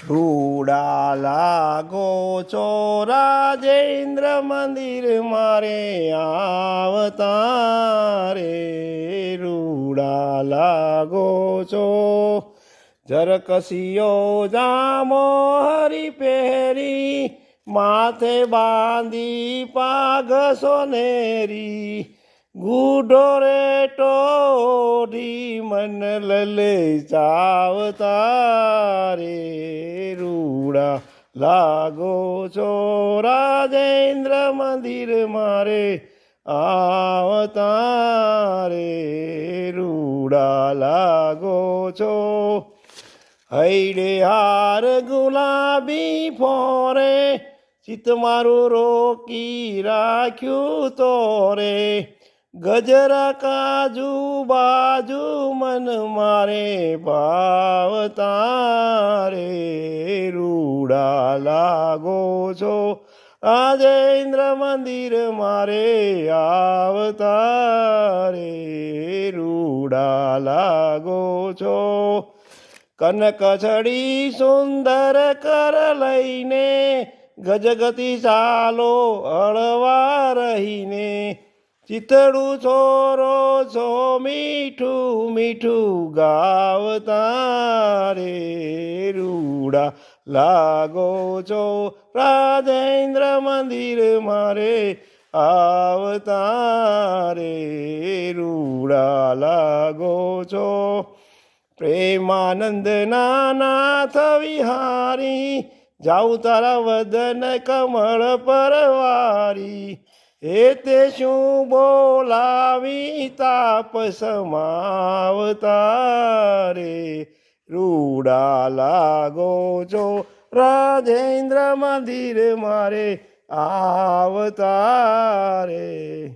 રૂડા લાગો છો રાજેન્દ્ર મંદિર મારે આવતા રે રૂડા લાગો છો જરકસીયો જામો હરી પહેરી માથે બાંધી પાઘ સોનેરી ગુઢો રે ટોઢી મન લલે ચાવતા રે રૂડા લાગો છો રાજેન્દ્ર મંદિર મારે આવતા રે રૂડા લાગો છો હૈડે હાર ગુલાબી ફોરે ચિત મારું રોકી રાખ્યું તો રે ગજરા કાજુ બાજુ મન મારે ભાવતા રે રૂડા લાગો છો રાજેન્દ્ર મંદિર મારે આવતા રે રૂડા લાગો છો કનક છડી સુંદર કર લઈને ગજગતિ ચાલો હળવા રહીને ચિતડું છોરો છો મીઠું મીઠું ગાવતા રે રૂડા લાગો છો રાજેન્દ્ર મંદિર મારે આવતા રે રૂડા લાગો છો પ્રેમાનંદ નાથ વિહારી જાઉં તારા વદન કમળ પરવારી એ તે શું બોલાવી તાપ સમાવતા રે રૂડા લાગો છો રાજેન્દ્ર મંદિર મારે આવતા રે